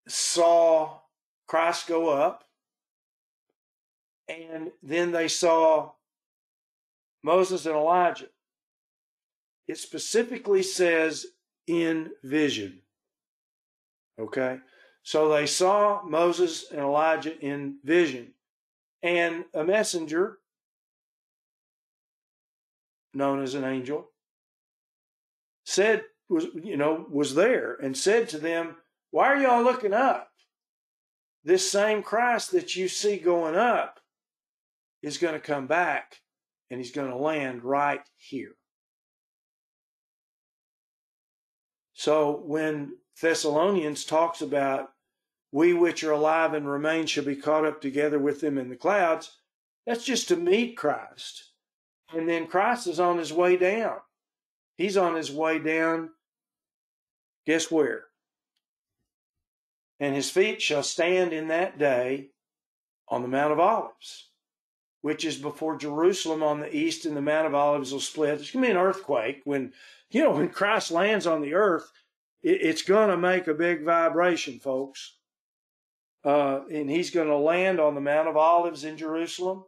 saw Christ go up, and then they saw Moses and Elijah. It specifically says in vision. Okay? So they saw Moses and Elijah in vision. And a messenger, known as an angel, was there and said to them, "Why are y'all looking up? This same Christ that you see going up is going to come back, and he's going to land right here." So when Thessalonians talks about we which are alive and remain shall be caught up together with them in the clouds, that's just to meet Christ. And then Christ is on his way down. He's on his way down, guess where? And his feet shall stand in that day on the Mount of Olives, which is before Jerusalem on the east, and the Mount of Olives will split. There's going to be an earthquake. When Christ lands on the earth, it's going to make a big vibration, folks. And he's going to land on the Mount of Olives in Jerusalem.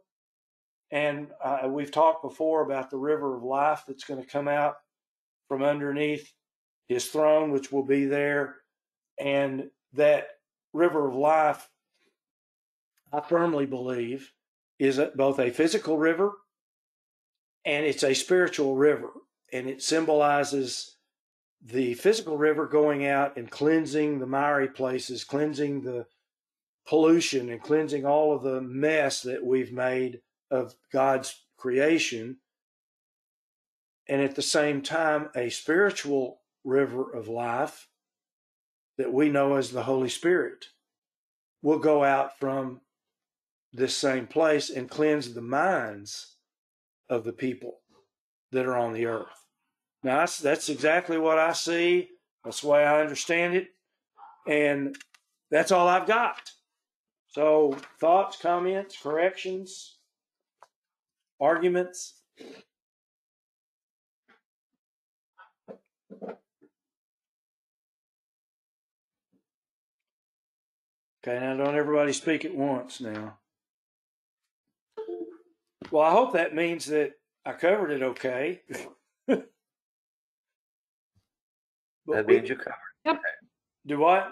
And we've talked before about the river of life that's going to come out from underneath his throne, which will be there. And that river of life, I firmly believe, is both a physical river and it's a spiritual river. And it symbolizes the physical river going out and cleansing the miry places, cleansing the pollution, and cleansing all of the mess that we've made of God's creation. And at the same time, a spiritual river of life that we know as the Holy Spirit will go out from this same place and cleanse the minds of the people that are on the earth. Now, that's exactly what I see. That's the way I understand it. And that's all I've got. So, thoughts, comments, corrections, arguments? Okay, now don't everybody speak at once now. Well, I hope that means that I covered it okay. That means you covered. Yep. Do what?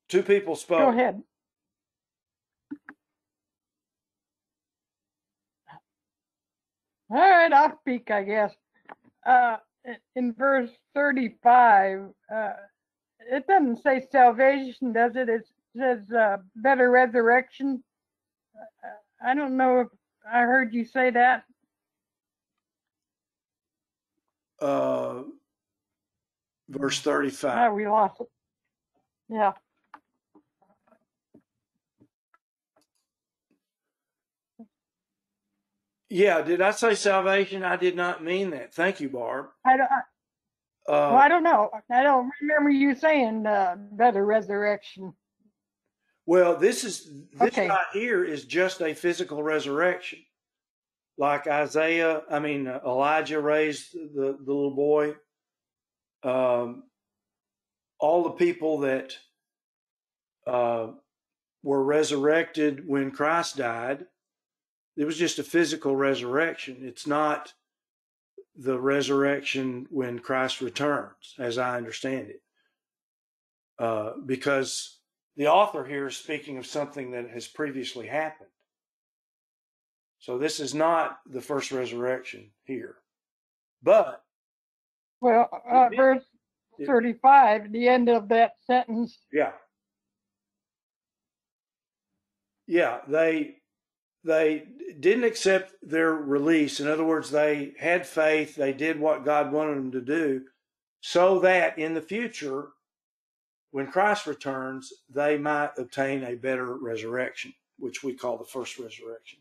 Two people spoke. Go ahead. All right, I'll speak, I guess. In verse 35, it doesn't say salvation, does it? It says better resurrection. I don't know if I heard you say that. Verse 35. Oh, we lost it. Yeah. Yeah, did I say salvation? I did not mean that. Thank you, Barb. Well, I don't know. I don't remember you saying better resurrection. Well, this Okay. right here is just a physical resurrection. Like Elijah raised the little boy. All the people that were resurrected when Christ died, it was just a physical resurrection. It's not the resurrection when Christ returns, as I understand it. Because the author here is speaking of something that has previously happened. So this is not the first resurrection here. But Well, verse 35, the end of that sentence. Yeah, they didn't accept their release. In other words, they had faith. They did what God wanted them to do, so that in the future, when Christ returns, they might obtain a better resurrection, which we call the first resurrection.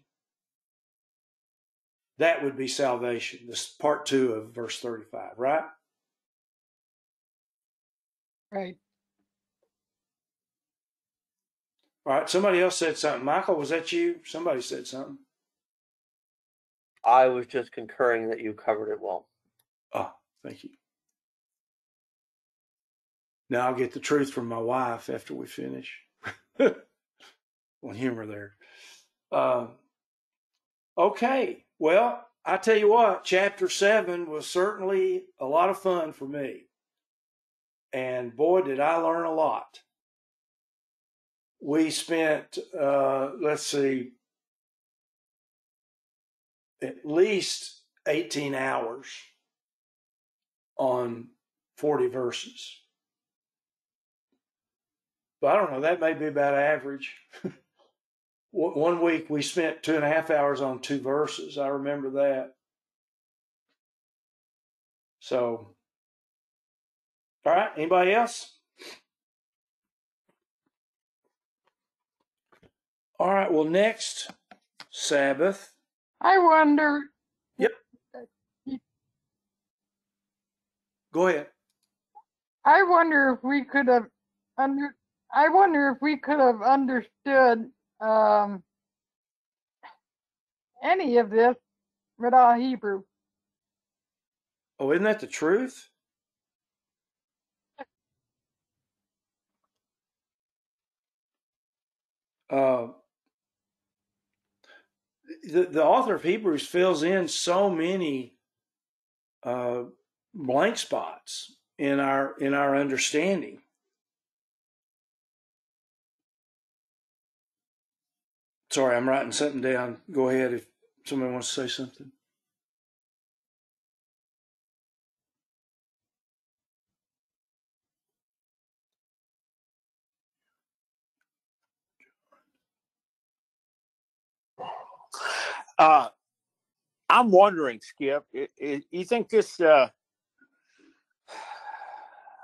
That would be salvation. This is part 2 of verse 35, right? Right. All right. Somebody else said something. Michael, was that you? Somebody said something. I was just concurring that you covered it well. Oh, thank you. Now I'll get the truth from my wife after we finish. Well, humor there. Okay. Well, I tell you what, chapter 7 was certainly a lot of fun for me. And boy, did I learn a lot. We spent, let's see, at least 18 hours on 40 verses. But I don't know, that may be about average. One week we spent 2.5 hours on 2 verses. I remember that. So, all right, anybody else? All right, well, next Sabbath. I wonder. Yep. Go ahead. I wonder if we could have understood any of this without Hebrew. Oh, isn't that the truth? The author of Hebrews fills in so many blank spots in our understanding. Sorry, I'm writing something down. Go ahead if somebody wants to say something. I'm wondering, Skip, you think this, I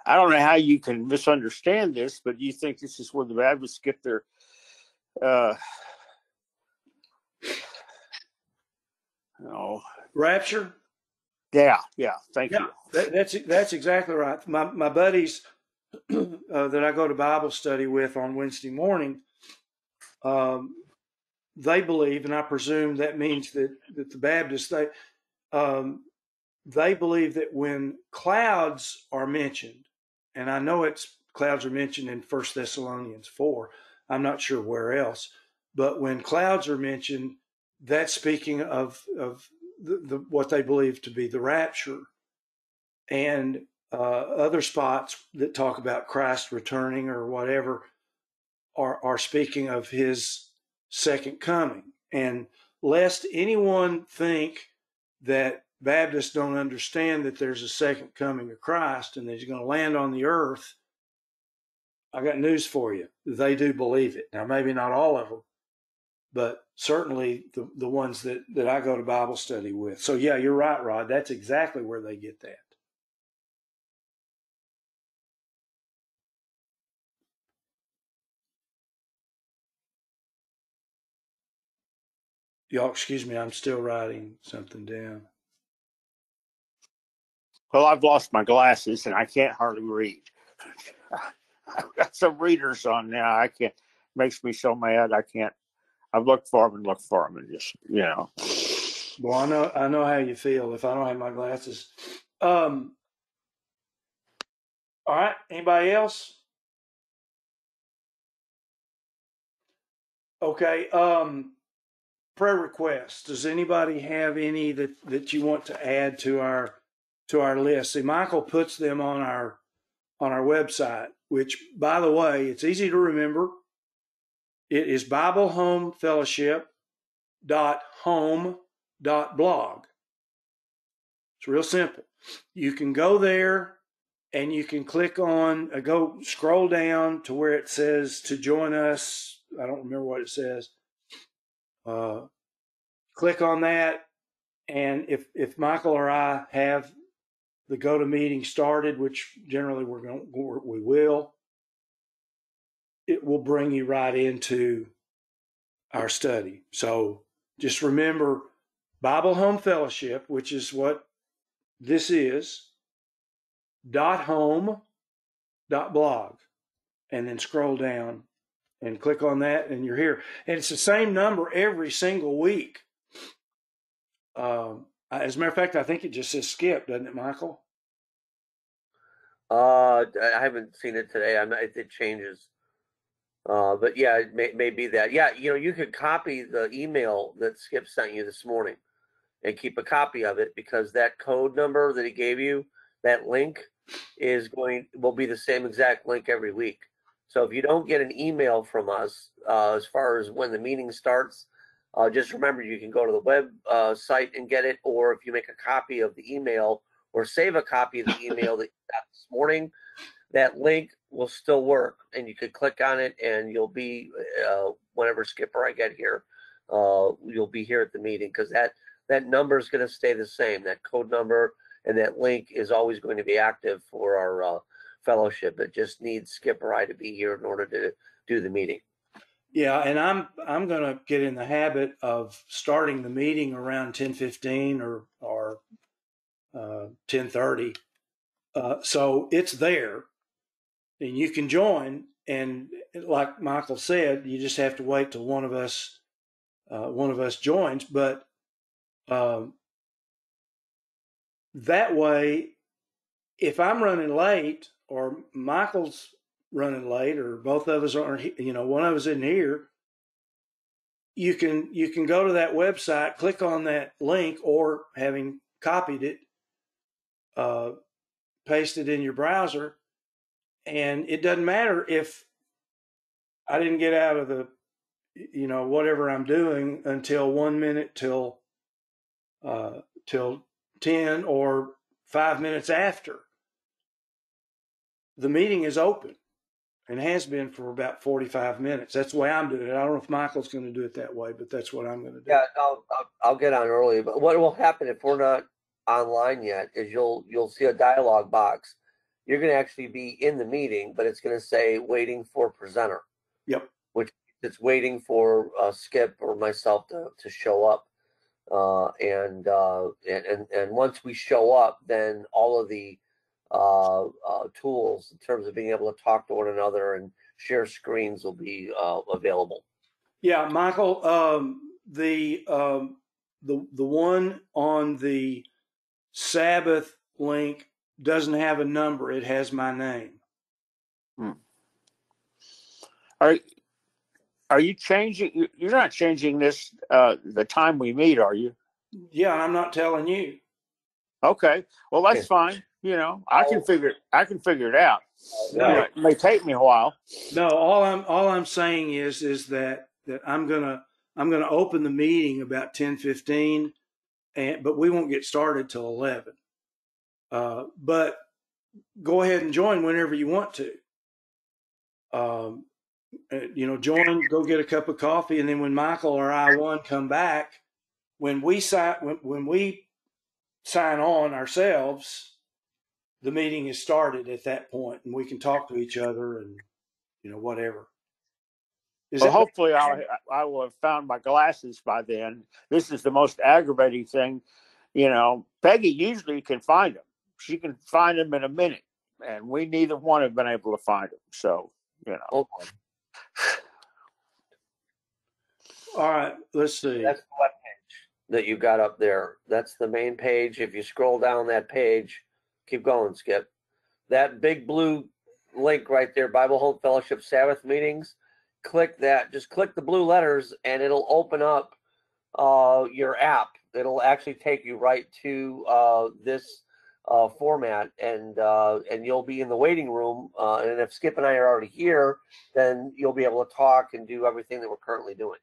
don't know how you can misunderstand this, but you think this is where the Baptists get their, Rapture? Yeah, thank Yeah, you. that's exactly right. My buddies that I go to Bible study with on Wednesday morning, they believe, and I presume that means that the Baptists, they believe that when clouds are mentioned, and I know clouds are mentioned in 1 Thessalonians 4, I'm not sure where else, but when clouds are mentioned, that's speaking of the what they believe to be the rapture. And other spots that talk about Christ returning or whatever are speaking of his second coming. And lest anyone think that Baptists don't understand that there's a second coming of Christ and that he's going to land on the earth, I got news for you. They do believe it. Now, maybe not all of them, but certainly the ones that I go to Bible study with. So, yeah, you're right, Rod. That's exactly where they get that. Y'all, excuse me, I'm still writing something down. Well, I've lost my glasses and I can't hardly read. I've got some readers on now. I can't, makes me so mad. I can't, I've looked for them and just, Well, I know how you feel if I don't have my glasses. All right, anybody else? Okay, prayer requests. Does anybody have any that you want to add to our list? See, Michael puts them on our website, which, by the way, it's easy to remember. It is BibleHomeFellowship.home.blog. It's real simple. You can go there and you can click on, go scroll down to where it says to join us. I don't remember what it says. Click on that. And if Michael or I have the go to meeting started, which generally we will, it will bring you right into our study. So just remember Bible Home Fellowship, which is what this is, .home blog, and then scroll down and click on that, and you're here. And it's the same number every single week. As a matter of fact, I think it just says skip, doesn't it, Michael? I haven't seen it today. It changes. But yeah, it may be that. Yeah, you could copy the email that Skip sent you this morning and keep a copy of it, because that code number that he gave you, that link will be the same exact link every week. So if you don't get an email from us as far as when the meeting starts, just remember you can go to the web site and get it, or if you make a copy of the email or save a copy of the email that you got this morning, that link will still work, and you could click on it, and you'll be whenever Skip or I get here, you'll be here at the meeting, because that number is going to stay the same. That code number and that link is always going to be active for our fellowship. It just needs Skip or I to be here in order to do the meeting. Yeah, and I'm going to get in the habit of starting the meeting around 10:15 or 10:30. So it's there, and you can join. And like Michael said, you just have to wait till one of us joins. But that way, if I'm running late or Michael's running late or both of us aren't, one of us isn't here, you can go to that website, click on that link, or having copied it, paste it in your browser, and it doesn't matter if I didn't get out of the, whatever I'm doing until 1 minute till 10 or 5 minutes after. The meeting is open and has been for about 45 minutes. That's the way I'm doing it. I don't know if Michael's going to do it that way, but that's what I'm going to do. Yeah, I'll get on early. But what will happen if we're not online yet is you'll see a dialog box. You're going to actually be in the meeting, but it's going to say waiting for presenter. Yep. Which it's waiting for Skip or myself to show up. And once we show up, then all of the tools in terms of being able to talk to one another and share screens will be available. Yeah, Michael, the one on the Sabbath link doesn't have a number. It has my name. Are you changing? You're not changing this the time we meet, are you? Yeah, I'm not telling you. Okay, well that's fine. I can figure it out. No, It may take me a while. no. All I'm saying is that I'm gonna open the meeting about 10:15, but we won't get started till 11. But go ahead and join whenever you want to. Join, go get a cup of coffee, and then when Michael or I come back, when we sign on ourselves, the meeting is started at that point, and we can talk to each other and whatever. Well, hopefully I will have found my glasses by then. This is the most aggravating thing. Peggy usually can find them. She can find them in a minute, and we neither one have been able to find them. So, Okay. All right, let's see. That's the web page that you got up there. That's the main page. If you scroll down that page, keep going, Skip. That big blue link right there, Bible Hope Fellowship Sabbath meetings. Click that. Just click the blue letters, and it'll open up your app. It'll actually take you right to this format, and you'll be in the waiting room. And if Skip and I are already here, then you'll be able to talk and do everything that we're currently doing.